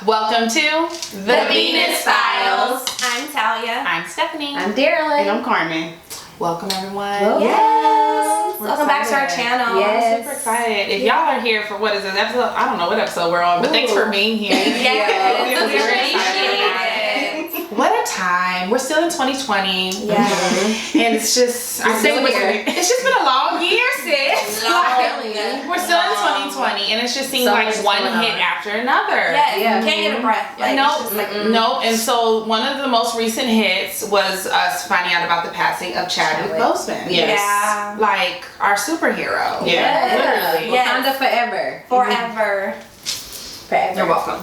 Welcome to The Venus Files. I'm Talia. I'm Stephanie. I'm Darylyn. And I'm Carmen. Welcome everyone. Yes. We're Welcome back to our excited. channel. Yes. I'm super excited. If y'all are here for what is this episode? I don't know what episode we're on, but thanks for being here. Yes. We're We very excited. What a time. We're still in 2020. Yeah. And it's just I think it's just been a long year, sis. We're still in 2020 and it's just seems So like much one going on. hit after another. Yes. Yeah. Can't get a breath. Like, Nope. it's just like, Nope. And so one of the most recent hits was us finding out about the passing of Chadwick Boseman. Yes. Yeah. Like our superhero. Yeah. Literally. Yes. Wakanda forever. Forever. Forever. You're welcome.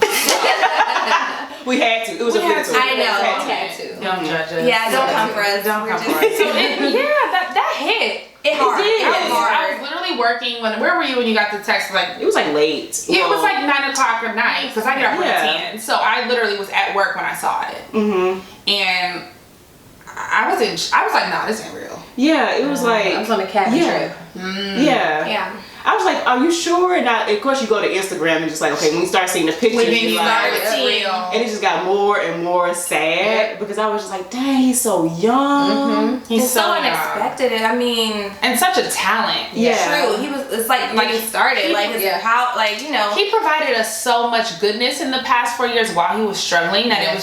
We had to. It was a bit. I know. Had to. Don't judge us. Yeah, don't come for us. Don't come We're for us. just- So that hit. It hard. did. It I hard. was literally working where were you when you got the text? Like It was like late. it was like 9 o'clock at night because I get up Yeah. at 10. So I literally was at work when I saw it, and I was like, nah, this ain't real. Yeah, it was like. I was on a cabin trip. Yeah. Yeah. I was like, are you sure? And of course you go to Instagram and just like, okay, when you start seeing the pictures, When you you start like, seeing, and it just got more and more sad because I was just like, dang, he's so young. he's It's so young. unexpected. I mean, and such a talent. Yeah. true. He was. It's like he started. Like his how. Like He provided us so much goodness in the past 4 years while he was struggling that it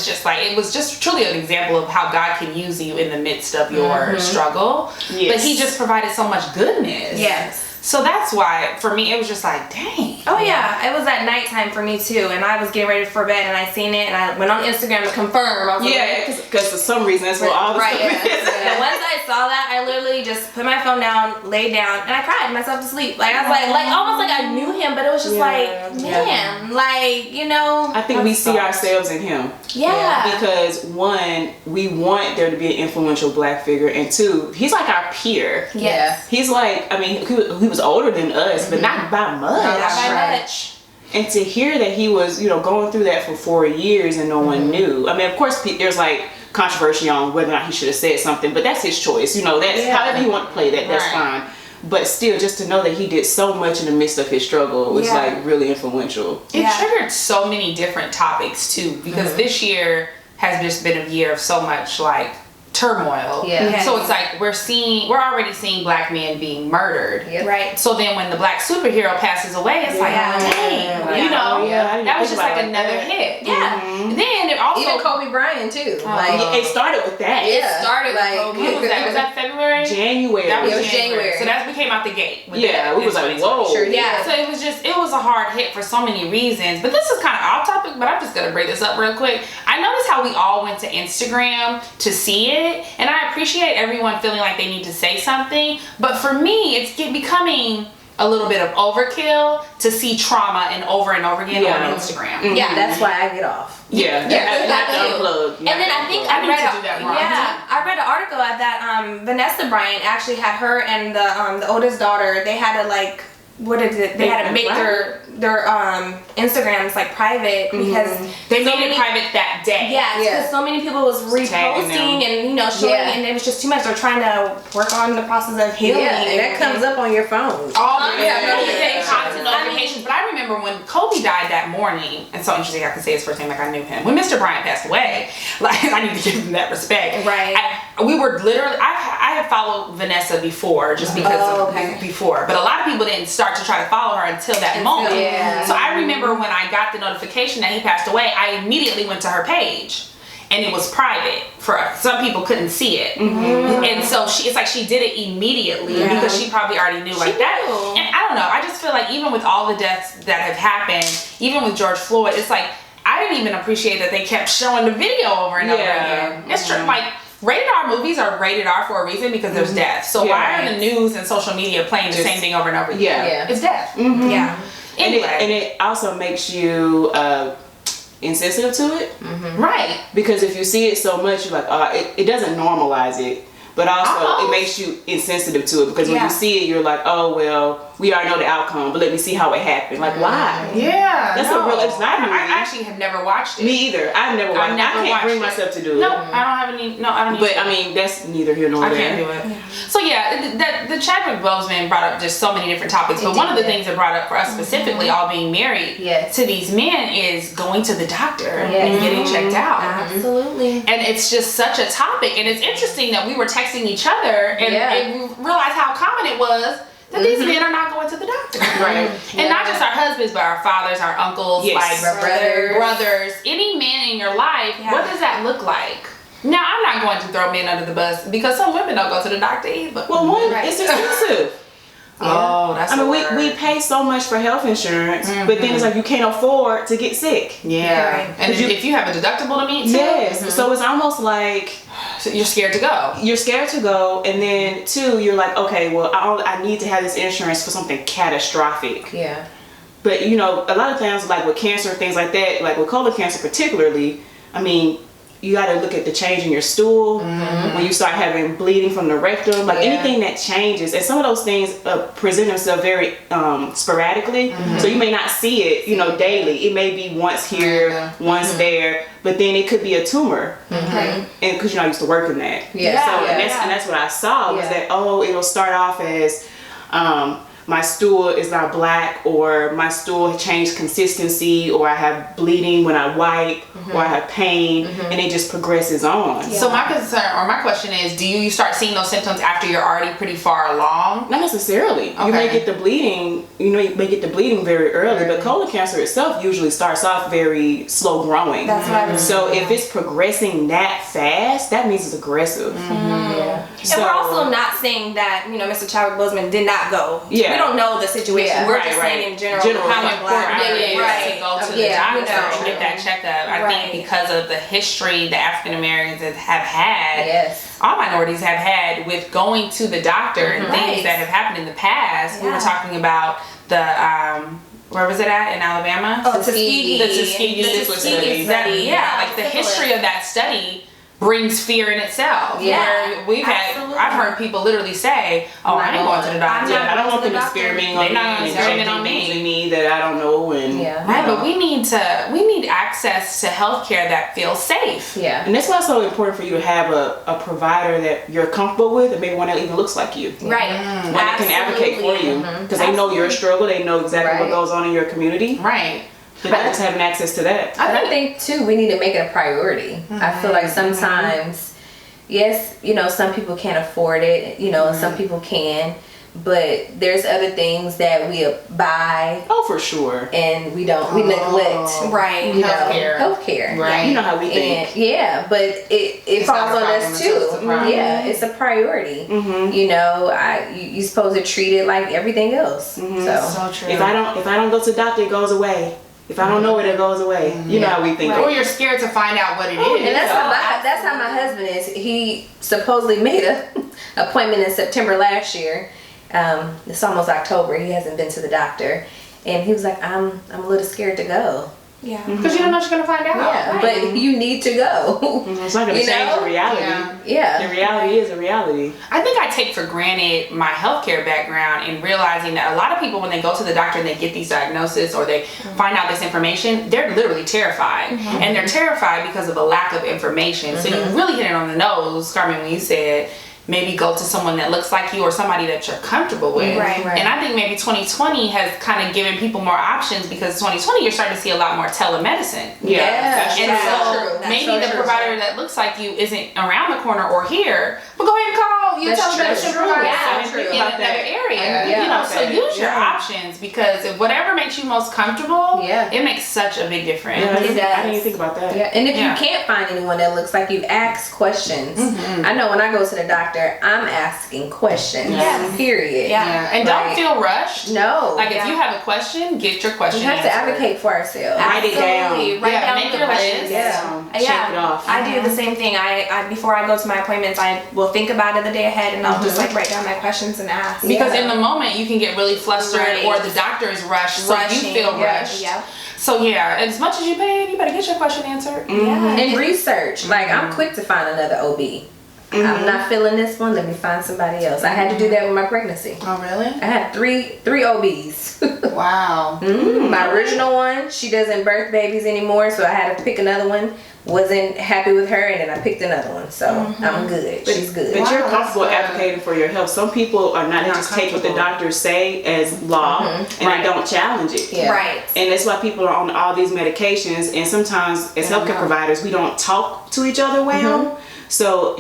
was just truly an example of how God can use you in the midst of your struggle. Yes. But he just provided so much goodness. Yes. So that's why for me it was just like, dang. Oh yeah, it was at nighttime for me too, and I was getting ready for bed, and I seen it, and I went on Instagram to confirm. I was like, Yeah, because for some reason that's what all the right. stuff is. And once I saw that, I literally just put my phone down, laid down, and I cried myself to sleep. Like I was like almost like I knew him, but it was just like, man, like I think we see ourselves in him. Yeah. Because one, we want there to be an influential black figure, and two, he's like our peer. Yes. He's like, I mean, he was older than us, but not by much. Not by Right. much. And to hear that he was, going through that for 4 years and no one knew. I mean, of course, there's like controversy on whether or not he should have said something, but that's his choice. That's however you want to play that. That's fine. But still, just to know that he did so much in the midst of his struggle was like really influential. It triggered so many different topics too, because this year has just been a year of so much like turmoil. Yeah. So it's like we're already seeing black men being murdered. Yep. Right. So then when the black superhero passes away, it's like, Yeah. dang, I that was didn't just think like about another that. hit. Yeah. Then it also Even Kobe Bryant too. It started with that. It started like- with when was that? Was that February? January. That was It was January. January. So that we came out the gate. With Yeah, that we was in like, 2020. whoa. Sure. Yeah. So it was a hard hit for so many reasons. But this is kind of off topic, but I'm just gonna bring this up real quick. I noticed how we all went to Instagram to see it, and I appreciate everyone feeling like they need to say something. But for me, it's becoming a little bit of overkill to see trauma and over again on Instagram. Yeah. That's why I get off. Yeah. Yeah, Not that to too. unplug. And then I think I I need read to do that more. I read an article that Vanessa Bryant actually had her and the oldest daughter. They had to like, what is it? They had to make their Instagrams like private because They so made many- it private that day. Yeah, because so many people was tagging them. reposting and showing, and it was just too much. They're trying to work on the process of healing. Yeah, and that comes up on your phone. All Yeah. constant notifications. But I remember when Kobe died that morning, and so interesting I can say his first name like I knew him. When Mr. Bryant passed away, like I need to give him that respect. Right. We were literally, I had followed Vanessa before just because before, but a lot of people didn't start to try to follow her until that moment. yeah. So I remember when I got the notification that he passed away, I immediately went to her page. And it was private for us. Some people couldn't see it. And so it's like she did it immediately because she probably already knew like that. knew. And I don't know, I just feel like even with all the deaths that have happened, even with George Floyd, it's like, I didn't even appreciate that they kept showing the video over and over again. It's true, like, rated R movies are rated R for a reason because there's death. So why are the news and social media playing the same thing over and over again? Yeah. It's death. Yeah. Anyway. And it also makes you insensitive to it. Right. Because if you see it so much, you're like, it doesn't normalize it. but also it makes you insensitive to it, because when you see it, you're like, oh well, we already know the outcome, but let me see how it happened. Like, why? Yeah, That's a real. It's not a movie. I actually have never watched it. Me either. I've never watched it. I can't bring myself to do it. No, I don't have any. No, I don't. But I mean, that's neither here nor there. I can't do it. So yeah, the Chadwick Boseman brought up just so many different topics. But one of the things that brought up for us specifically, all being married to these men, is going to the doctor and getting checked out. Absolutely. And it's just such a topic, and it's interesting that we were texting each other and we realized how common it was that these men are not going to the doctor. Right. And not just our husbands, but our fathers, our uncles, like our brothers, any man in your life. What does that look like? Now, I'm not going to throw men under the bus, because some women don't go to the doctor either. Well, one, it's expensive. Oh, that's. I mean, we pay so much for health insurance, but then it's like you can't afford to get sick. Yeah, and if you have a deductible to meet too. Yes, so it's almost like you're scared to go. You're scared to go, and then two, you're like, okay, well, I need to have this insurance for something catastrophic. Yeah. But you know, a lot of times, like with cancer and things like that, like with colon cancer particularly, I mean, you got to look at the change in your stool, when you start having bleeding from the rectum, like anything that changes. And some of those things present themselves very sporadically. So you may not see it, you know, daily. It may be once here, once there, but then it could be a tumor. And because, you know, I used to work in that. So and that's what I saw was that, oh, it'll start off as my stool is not black, or my stool changed consistency, or I have bleeding when I wipe, or I have pain, and it just progresses on. So my concern, or my question is, do you start seeing those symptoms after you're already pretty far along? Not necessarily. You may get the bleeding, very early, but colon cancer itself usually starts off very slow growing. That's what I was So if it's progressing that fast, that means it's aggressive. And we're also not saying that, you know, Mr. Chadwick Boseman did not go. We don't know the situation. We're just saying in general how important it is to go to the doctor and get that checkup. I think because of the history the African Americans have had, all minorities have had with going to the doctor and things that have happened in the past. We were talking about the where was it at in Alabama? Oh, Tuskegee. The Tuskegee study. Yeah, like the history of that study brings fear in itself. Where I've heard people literally say, "Oh, I ain't going to the doctor. I don't want them experimenting on me. They're not going to experiment on me that I don't know." And right, but we need access to healthcare that feels safe. And that's why it's so important for you to have a provider that you're comfortable with, and maybe one that even looks like you. One that can advocate for you, because they know your struggle. They know exactly what goes on in your community. Right. But that's having access to that. I think too, we need to make it a priority. I feel like sometimes, yes, you know, some people can't afford it, you know, and some people can, but there's other things that we buy. Oh, for sure. And we don't, we neglect. Right. You healthcare. know, healthcare. Right. You know how we think. And, but it falls on us too. It's a priority. You know, you're supposed to treat it like everything else. So true. If I don't go to the doctor, it goes away. If I don't know it, it goes away. You know how we think. Or you're scared to find out what it is. And that's how my husband is. He supposedly made a appointment in September last year. It's almost October. He hasn't been to the doctor, and he was like, "I'm a little scared to go." Because you don't know what you're gonna find out. But you need to go. It's not gonna change the reality. The reality is a reality. I think I take for granted my healthcare background and realizing that a lot of people, when they go to the doctor and they get these diagnoses or they find out this information, they're literally terrified. And they're terrified because of a lack of information. So you really hit it on the nose, Carmen, when you said maybe go to someone that looks like you or somebody that you're comfortable with. And I think maybe 2020 has kind of given people more options, because 2020 you're starting to see a lot more telemedicine. That's and true. so maybe the provider that looks like you isn't around the corner or here, but go ahead and call your telemedicine provider in another area. You know, so use your options, because if whatever makes you most comfortable, it makes such a big difference. I didn't even think about that. And if you can't find anyone that looks like you, ask questions. I know when I go to the doctor, I'm asking questions. Period. And don't feel rushed. No. Like if you have a question, get your question We have to advocate for ourselves. Write it down. Write down make the your questions. list. Check it off. I do the same thing. I before I go to my appointments, I will think about it the day ahead, and I'll just like write down my questions and ask. Because in the moment you can get really flustered, or the doctor is rushed, so you feel rushed. So as much as you pay, you better get your question answered. And research. Like I'm quick to find another OB. I'm not feeling this one. Let me find somebody else. I had to do that with my pregnancy. Oh, really? I had three OBs. Wow. My original one, she doesn't birth babies anymore, so I had to pick another one. Wasn't happy with her, and then I picked another one. So I'm good. She's good. But you're comfortable advocating for your health. Some people are not. They just take what the doctors say as law, and they don't challenge it. Yeah. Right. And that's why people are on all these medications. And sometimes, as healthcare providers, we don't talk to each other well. So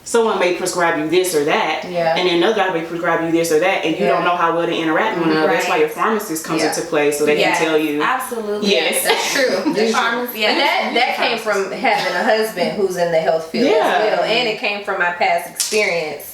someone may prescribe you this or that, and then another doctor may prescribe you this or that, and you don't know how well to interact with one another. That's why your pharmacist comes into play, so they can tell you. Absolutely. Yes, That's true. That's true. And that came from having a husband who's in the health field as well, and it came from my past experience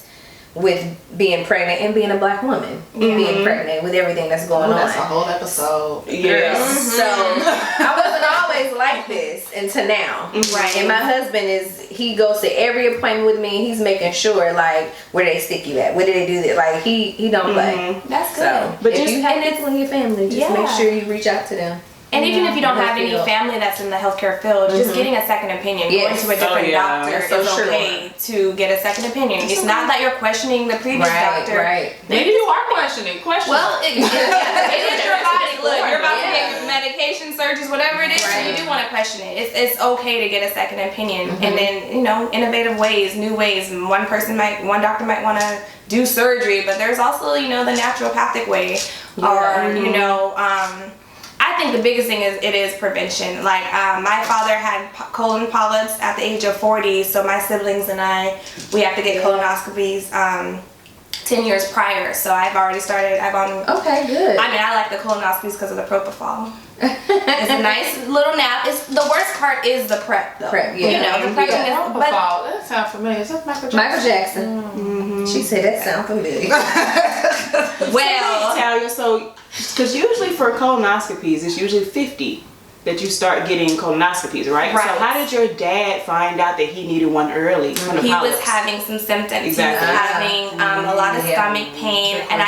with being pregnant and being a black woman, being pregnant with everything that's going on. That's a whole episode. Yes. So I wasn't always like this until now. Right. And my husband he goes to every appointment with me. He's making sure, like, where they stick you at, where did they do that? Like, he don't play. That's good. So But if you have people in your family, just make sure you reach out to them. And even if you don't have any family that's in the healthcare field, just getting a second opinion, going to a different doctor is okay to get a second opinion. It's not that you're questioning the previous doctor. Right. Maybe you are questioning. Well, it is your body. Look, you're about to get medication, surgeries, whatever it is, so you do want to question it. It's okay to get a second opinion. And then, innovative ways, new ways. One doctor might want to do surgery, but there's also, the naturopathic way. Or, I think the biggest thing is prevention. Like my father had colon polyps at the age of 40, so my siblings and I, we have to get colonoscopies 10 years prior. So I've already started. Okay, good. I mean, I like the colonoscopies because of the propofol. It's a nice little nap. The worst part is the prep, though. Prep, yeah. The prepping is. But That sounds familiar. Is that Michael Jackson? Michael Jackson. She said that sound familiar. well, Talia, so because usually for colonoscopies, it's usually 50 that you start getting colonoscopies, right? Right. So how did your dad find out that he needed one early? He was having some symptoms. Exactly. He was having a lot of stomach pain, and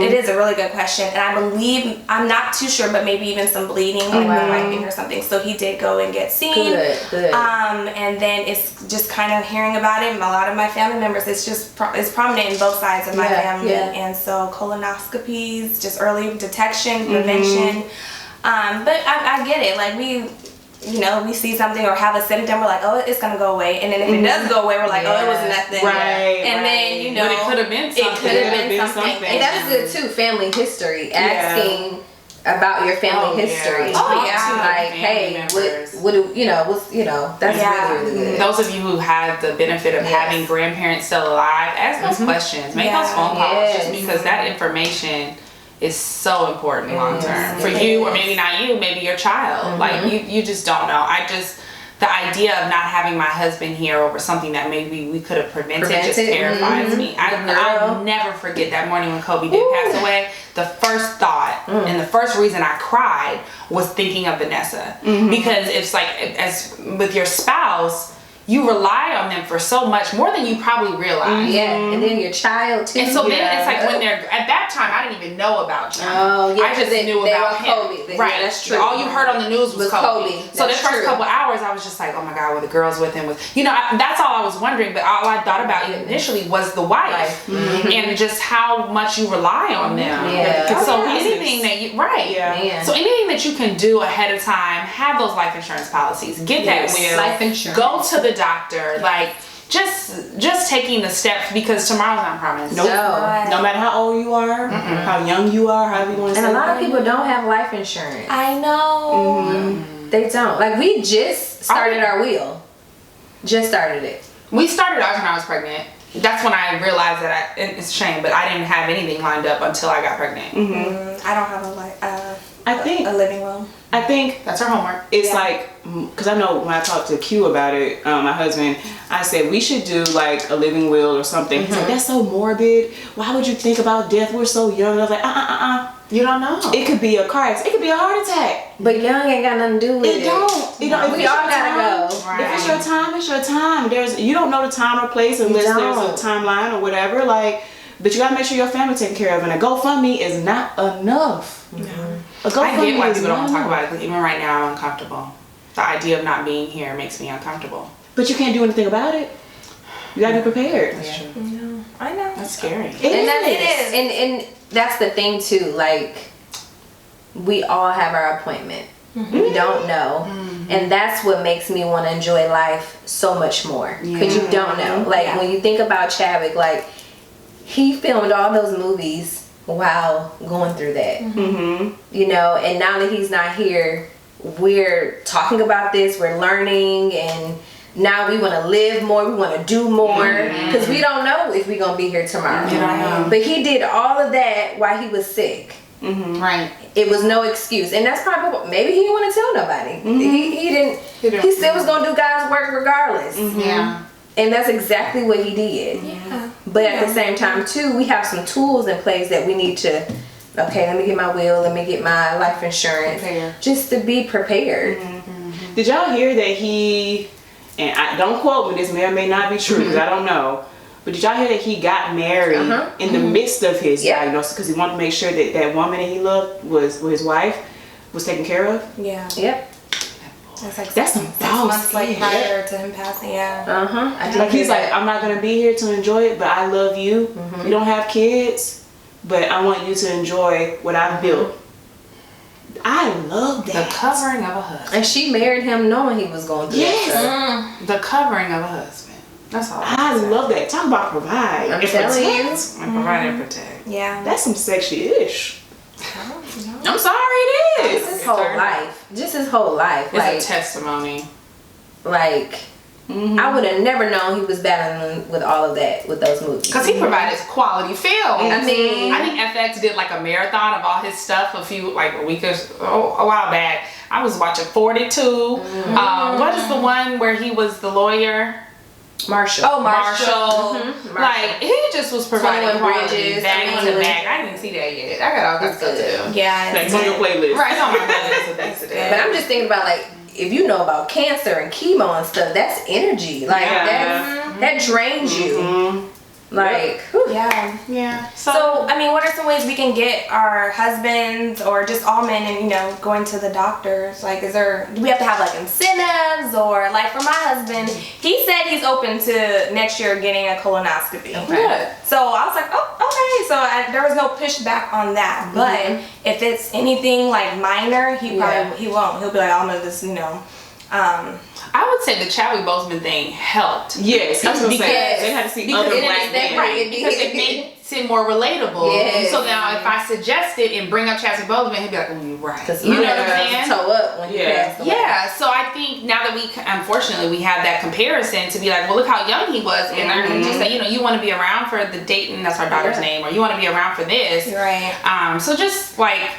it is a really good question. And I believe, I'm not too sure, but maybe even some bleeding, like with wiping or something. So he did go and get seen. Good. And then it's just kind of hearing about it. A lot of my family members, it's prominent in both sides of my family, and so colonoscopies, just early detection, prevention. But I get it. Like we see something or have a symptom, we're like, oh, it's gonna go away. And then if it does go away, we're like, oh, it was nothing. Right. And then But it could have been something. It could have been something. And that's good too. Family history. Asking about your family history. Oh, yeah. Like, hey, what do that's really good. Those of you who have the benefit of having grandparents still alive, ask those questions. Make those phone calls just because that information is so important long term for you, or maybe not you, maybe your child. Like you just don't know. The idea of not having my husband here over something that maybe we could have prevented just terrifies me. I'll never forget that morning when Kobe did pass away. The first thought and the first reason I cried was thinking of Vanessa, because it's like, as with your spouse, you rely on them for so much more than you probably realize. And then your child too. And so then it's like when they're at that time, I didn't even know about John. Oh yeah, I just knew about him. Kobe. Right, that's true. All you heard on the news was Kobe. So the first couple hours, I was just like, oh my God, were the girls with him? That's all I was wondering. But all I thought about initially was the wife and just how much you rely on them. So anything that you so anything that you can do ahead of time, have those life insurance policies. Get that will. Life insurance. Go to the doctor. Like just taking the steps, because tomorrow's not promised. No matter how old you are, how young you are, however you want to say. And a lot of people don't have life insurance. I know. They don't. Like, we just started our wheel. Just started it. We started ours when I was pregnant. That's when I realized that it's a shame, but I didn't have anything lined up until I got pregnant. I don't have a living will. I think that's our homework. It's like, because I know when I talked to Q about it, my husband, I said we should do like a living will or something. He's like, that's so morbid. Why would you think about death? We're so young. I was like, You don't know. It could be a car accident. It could be a heart attack. But young ain't got nothing to do with it. It don't. We all gotta go. Right. If it's your time, it's your time. You don't know the time or place unless there's a timeline or whatever. Like, but you gotta make sure your family taken care of, and a GoFundMe is not enough. I get why people don't talk about it, because even right now I'm uncomfortable. The idea of not being here makes me uncomfortable. But you can't do anything about it. You gotta be prepared. That's true. No, I know. That's scary. And that is. and that's the thing too. Like, we all have our appointment. We don't know, and that's what makes me want to enjoy life so much more. Because you don't know. Like when you think about Chadwick, like he filmed all those movies while going through that. You know, and now that he's not here, we're talking about this. We're learning, and now we want to live more. We want to do more because we don't know if we're gonna be here tomorrow. But he did all of that while he was sick. Right. It was no excuse, and that's probably maybe he didn't want to tell nobody. He didn't. He still was gonna do God's work regardless. Yeah. And that's exactly what he did. But at the same time too, we have some tools in place that we need to. Okay, let me get my will. Let me get my life insurance, just to be prepared. Did y'all hear that he? And I don't quote me. This may or may not be true because I don't know. But did y'all hear that he got married in the midst of his diagnosis because he wanted to make sure that that woman that he loved was his wife was taken care of? Yeah. Yep. That's some 6 months like shit. prior to him passing. Yeah. Like he's like, I'm not gonna be here to enjoy it, but I love you. You don't have kids, but I want you to enjoy what I've built. I love that. The covering of a husband. And she married him knowing he was going through that stuff. The covering of a husband. That's all. I love that. Talk about provide. I'm and telling you. protect. And provide and protect. Yeah. That's some sexy-ish. I'm sorry, it is. His whole life. Just his whole life. It's a testimony. Like, I would have never known he was battling with all of that with those movies. Because he provided quality film. I mean, I think FX did like a marathon of all his stuff a while back. I was watching 42. What is the one where he was the lawyer? Marshall. Oh, Marshall. Like, he just was providing 21 quality Bridges, back to back. I didn't see that yet. I got all that stuff to do. Yeah. That's on your playlist. Right, it's on my playlist of things to do. But I'm just thinking about, like, if you know about cancer and chemo and stuff, that's energy. Like, that drains you. Like, whew. Yeah. So, I mean, what are some ways we can get our husbands or just all men and, you know, going to the doctors? Like, do we have to have like incentives or like for my husband, he said he's open to next year getting a colonoscopy. Good. So I was like, oh, okay. So there was no pushback on that. But if it's anything like minor, he won't. He'll be like, I'm gonna just, you know, I would say the Chadwick Boseman thing helped. Yes, I was gonna say they had to see other black men. Because it makes it more relatable. Yes. So now if I suggest it and bring up Chadwick Boseman, he'd be like, oh, you're right. Because You know what I'm saying? toe up when you passed away. Yeah, so I think now that unfortunately we have that comparison to be like, well, look how young he was, and I can just say, you know, you want to be around for the Dayton, that's our daughter's name, or you want to be around for this. Right. So just like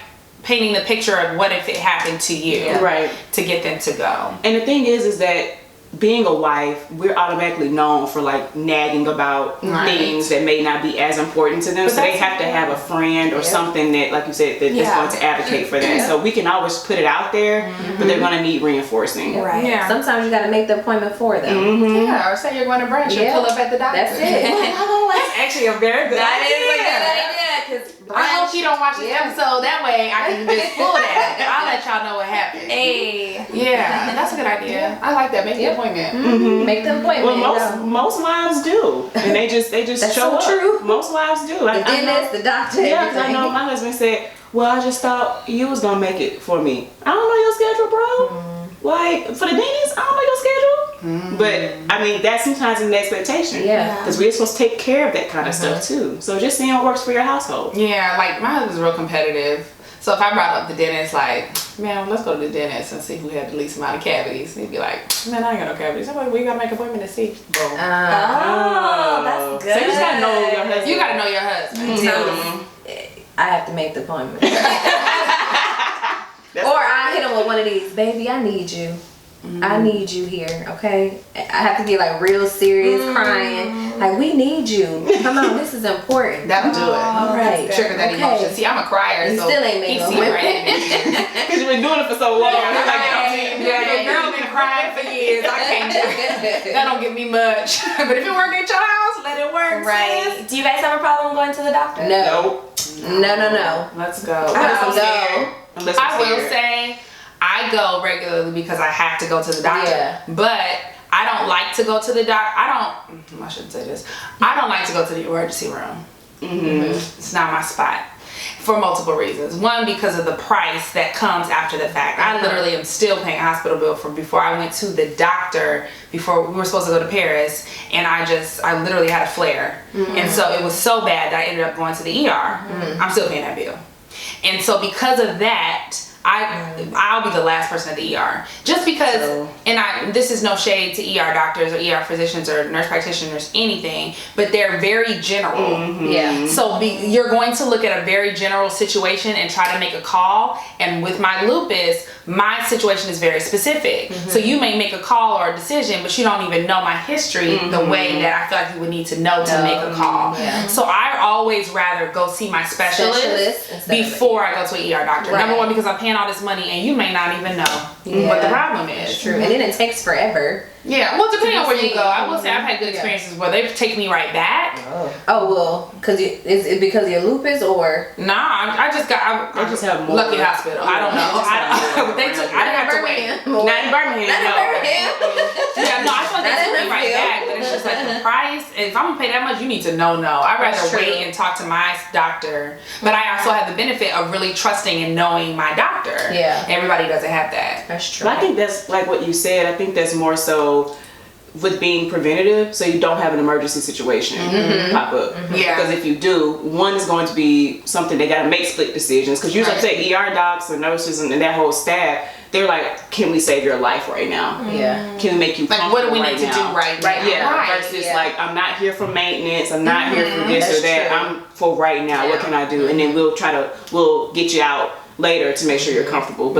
painting the picture of what if it happened to you, Right. to get them to go. And the thing is that being a wife, we're automatically known for like nagging about things that may not be as important to them. But so they have to have a friend or something that, like you said, that is going to advocate for that. So we can always put it out there, but they're going to need reinforcing. Right. Yeah. Sometimes you got to make the appointment for them. Yeah, or say you're going to brunch and pull up at the doctor. That's it. That's actually a very good That idea. is a good idea. I hope you don't watch this episode. That way I can just pull that. I'll let y'all know what happened. Hey. Yeah, that's a good idea. I like that. Make the appointment. Make the appointment. Well, most wives do, and they just That's show so up. true. Most wives do. The dentist, the doctor. Yeah, because I everything. know my husband said, well, I just thought you was gonna make it for me. I don't know your schedule, bro. Like, for the dentist, I don't know your schedule. But I mean, that's sometimes an expectation. Yeah. Because we're supposed to take care of that kind of stuff too. So just seeing what works for your household. Yeah, like my husband's real competitive. So if I brought up the dentist, like, man, let's go to the dentist and see who had the least amount of cavities. He'd be like, man, I ain't got no cavities. I'm like, well, you gotta make an appointment to see. Boom. Oh, that's good. So you just gotta know your husband. You gotta know your husband. I have to make the appointment. Or I hit him with one of these, baby, I need you. I need you here, okay? I have to get like real serious, crying. Like, we need you. Come on, this is important. That'll do it. All right. Trigger that emotion. See, I'm a crier, You so still ain't made he no see way. right in it. Because you've been doing it for so long. It's like, Yeah, your girl been crying for years. I can't do it. That don't give me much. But if it work at your house, let it work. Right. sis. Do you guys have a problem going to the doctor? No. No. Let's go. Let's I'm go. scared. Unless I'm I will scared. say I go regularly because I have to go to the doctor. Yeah. But I don't like to go to the I shouldn't say this. I don't like to go to the emergency room. It's not my spot. For multiple reasons. One, because of the price that comes after the fact. I literally am still paying a hospital bill from before I went to the doctor, before we were supposed to go to Paris, and I literally had a flare. And so it was so bad that I ended up going to the ER. I'm still paying that bill. And so because of that, I'll be the last person at the ER. Just because, this is no shade to ER doctors or ER physicians or nurse practitioners, anything, but they're very general. So you're going to look at a very general situation and try to make a call. And with my lupus, my situation is very specific. So you may make a call or a decision, but you don't even know my history the way that I feel like you would need to know to make a call. So I always rather go see my specialist before I go to an ER doctor. Number one, because I'm paying all this money and you may not even know what the problem is. That's true. And then it takes forever. Yeah, well, depending on where you go. I will say I've had good experiences where they take me right back. Oh well, is it because of your lupus or? Nah, I just have more lucky hospital. I don't know. I didn't have to wait. Not in Birmingham. Yeah, no, I feel like they took me right back, but it's just like the price. If I'm gonna pay that much, you need to know. I'd rather wait and talk to my doctor. But I also have the benefit of really trusting and knowing my doctor. Yeah, everybody doesn't have that. That's true. But I think that's like what you said. I think that's more so with being preventative, so you don't have an emergency situation pop up. Because if you do, one is going to be something they got to make split decisions. Because usually, say ER docs or nurses and that whole staff, they're like, "Can we save your life right now? Can we make you comfortable what do we right need now? to do right now?" Versus like, I'm not here for maintenance. I'm not here for this or that. I'm for right now. What can I do? And then we'll get you out later to make sure you're comfortable.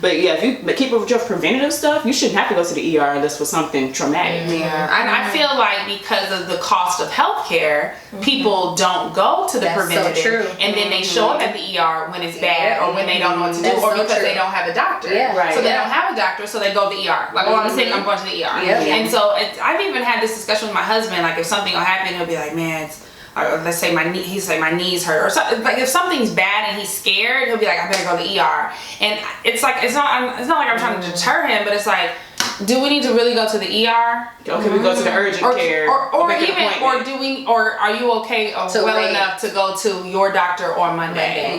But yeah, if you keep up with your preventative stuff, you shouldn't have to go to the ER unless for something traumatic. And I feel like because of the cost of healthcare, people don't go to the preventative. So true. And then they show up at the ER when it's bad or when they don't know what to do or because they don't have a doctor. So they don't have a doctor, so they go to the ER. Like, oh, I'm sick, I'm going to the ER. And so I've even had this discussion with my husband. Like, if something will happen, he'll be like, man, or let's say my knees hurt or something. Like if something's bad and he's scared, he'll be like, I better go to the ER. And it's like it's not like I'm trying to deter him, but it's like, do we need to really go to the ER? Or can we go to the urgent care? Or are you okay enough to go to your doctor on Monday?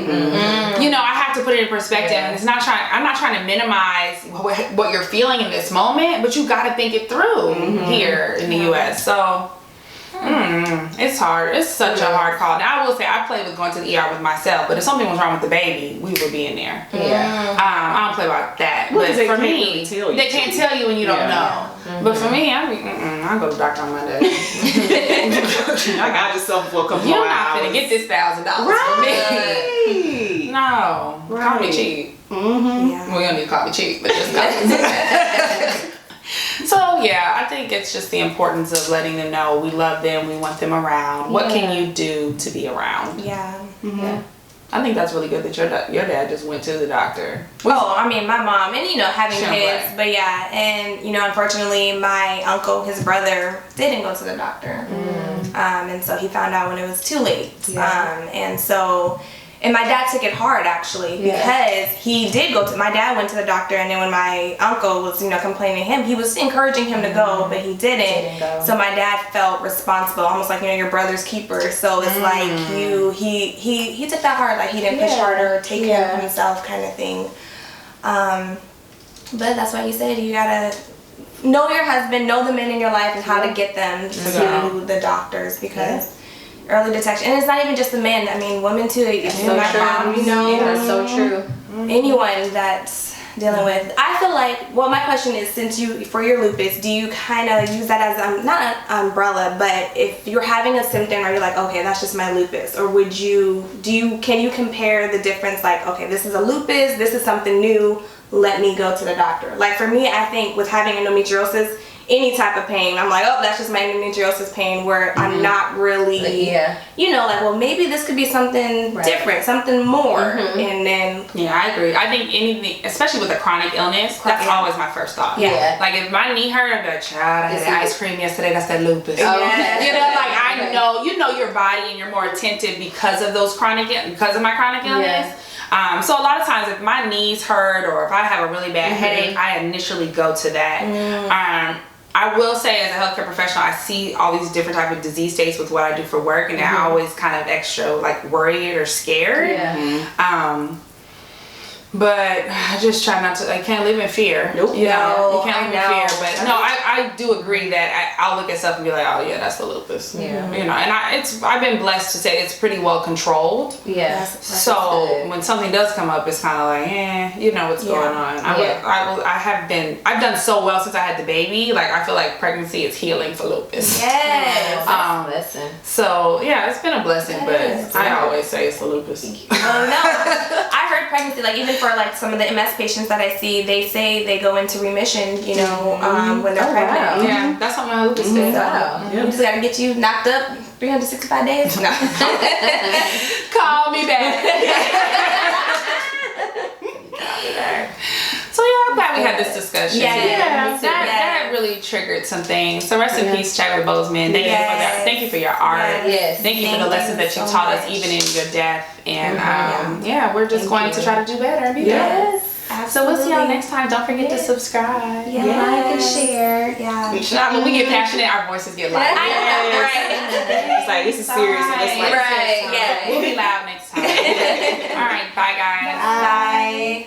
You know, I have to put it in perspective. And I'm not trying to minimize what you're feeling in this moment, but you got to think it through here in the US. So. It's hard. It's such a hard call. Now I will say I played with going to the ER with myself, but if something was wrong with the baby, we would be in there. I don't play about that. Well, but for me, really they can't tell you when you don't know. But for me, I go to the doctor on Monday. I got yourself for a couple You're more not hours. gonna get this $1,000 from me. No, call me cheap. Well, you don't need to call me cheap, but just call me. So yeah, I think it's just the importance of letting them know we love them, we want them around. What can you do to be around? I think that's really good that your dad just went to the doctor. I mean, my mom, and having kids, but and unfortunately, my uncle, his brother, didn't go to the doctor, and so he found out when it was too late, and so. And my dad took it hard actually because he did my dad went to the doctor, and then when my uncle was, complaining to him, he was encouraging him to go, but he didn't. So my dad felt responsible, almost like, your brother's keeper. So it's like he took that hard, like he didn't push harder or take care of himself kind of thing. But that's why you said you gotta know your husband, know the men in your life, and how to get them to the doctors because early detection, and it's not even just the men. I mean, women too. My mom, that's so true. Anyone that's dealing with. I feel like. Well, my question is, since for your lupus, do you kind of use that as not an umbrella, but if you're having a symptom, or you're like, okay, that's just my lupus, or can you compare the difference? Like, okay, this is a lupus. This is something new. Let me go to the doctor. Like for me, I think with having endometriosis, any type of pain, I'm like, oh, that's just my endometriosis pain, where I'm not really, like, well, maybe this could be something different, something more, and then. Yeah, I agree. I think anything, especially with a chronic illness, that's always my first thought. Like if my knee hurt, I'd be like, child, I had ice cream yesterday, that's that lupus. Like I know, your body, and you're more attentive because of my chronic illness. So a lot of times if my knees hurt or if I have a really bad headache, I initially go to that. I will say, as a healthcare professional, I see all these different type of disease states with what I do for work, and I always kind of extra like worried or scared. But I just try not to. I can't live in fear. Nope. You know, you can't live in fear. know. But no, I do agree that I'll look at stuff and be like, oh yeah, that's the lupus. Yeah. You know, and I've been blessed to say it's pretty well controlled. Yeah. So good. when something does come up, it's kind of like, you know what's going on. I've done so well since I had the baby. Like I feel like pregnancy is healing for lupus. Yes. Listen. So yeah, it's been a blessing, Yes. but I always say it's the lupus. No, I heard pregnancy, like even for like some of the MS patients that I see, they say they go into remission, you know, when they're pregnant. wow. Yeah, that's what my lupus did. Wow. You just gotta get you knocked up 365 days. No. Call me back. So yeah, I'm glad we had this discussion. Yeah, that really triggered some things. So rest in peace, Chadwick Boseman. Thank you for that. Thank you for your art. Yes. Thank you for the lessons that you so taught us, much. even in your death. And we're just going to try to do better and be better. So we'll see y'all next time. Don't forget to subscribe. Yeah. Like and share. Yeah. When we get passionate, our voices get loud. I know, right? It's like, this is serious. And it's like, Right, yeah. We'll be loud next time. All right, bye guys. Bye.